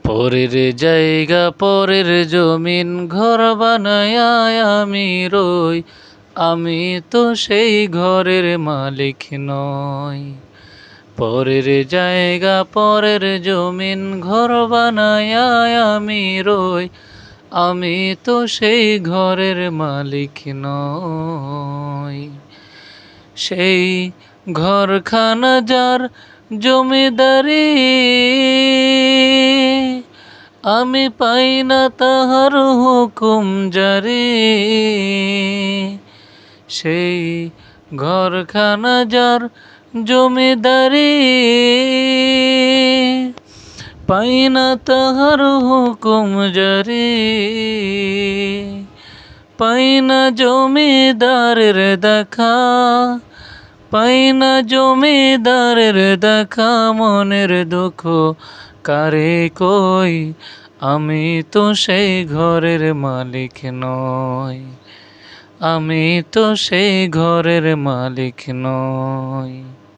পরের জায়গা পরের জমিন ঘর বানায়া আমি রই, আমি তো সেই ঘরের মালিক নই। পরের জায়গা পরের জমিন ঘর বানায়া আমি রই, আমি তো সেই ঘরের মালিক নই। সেই ঘরখানা যার জমিদারি, আমি পাই না তাহার হুকুম জারি। সেই ঘরখানা যার জমিদারি, পাই না তাহার হুকুম জারি। পাই না জমিদারের দেখা, পাই না জমিদারের দেখা, মনের দুঃখ কারে কই, আমি তো সেই ঘরের মালিক নই, আমি তো সেই ঘরের মালিক নই।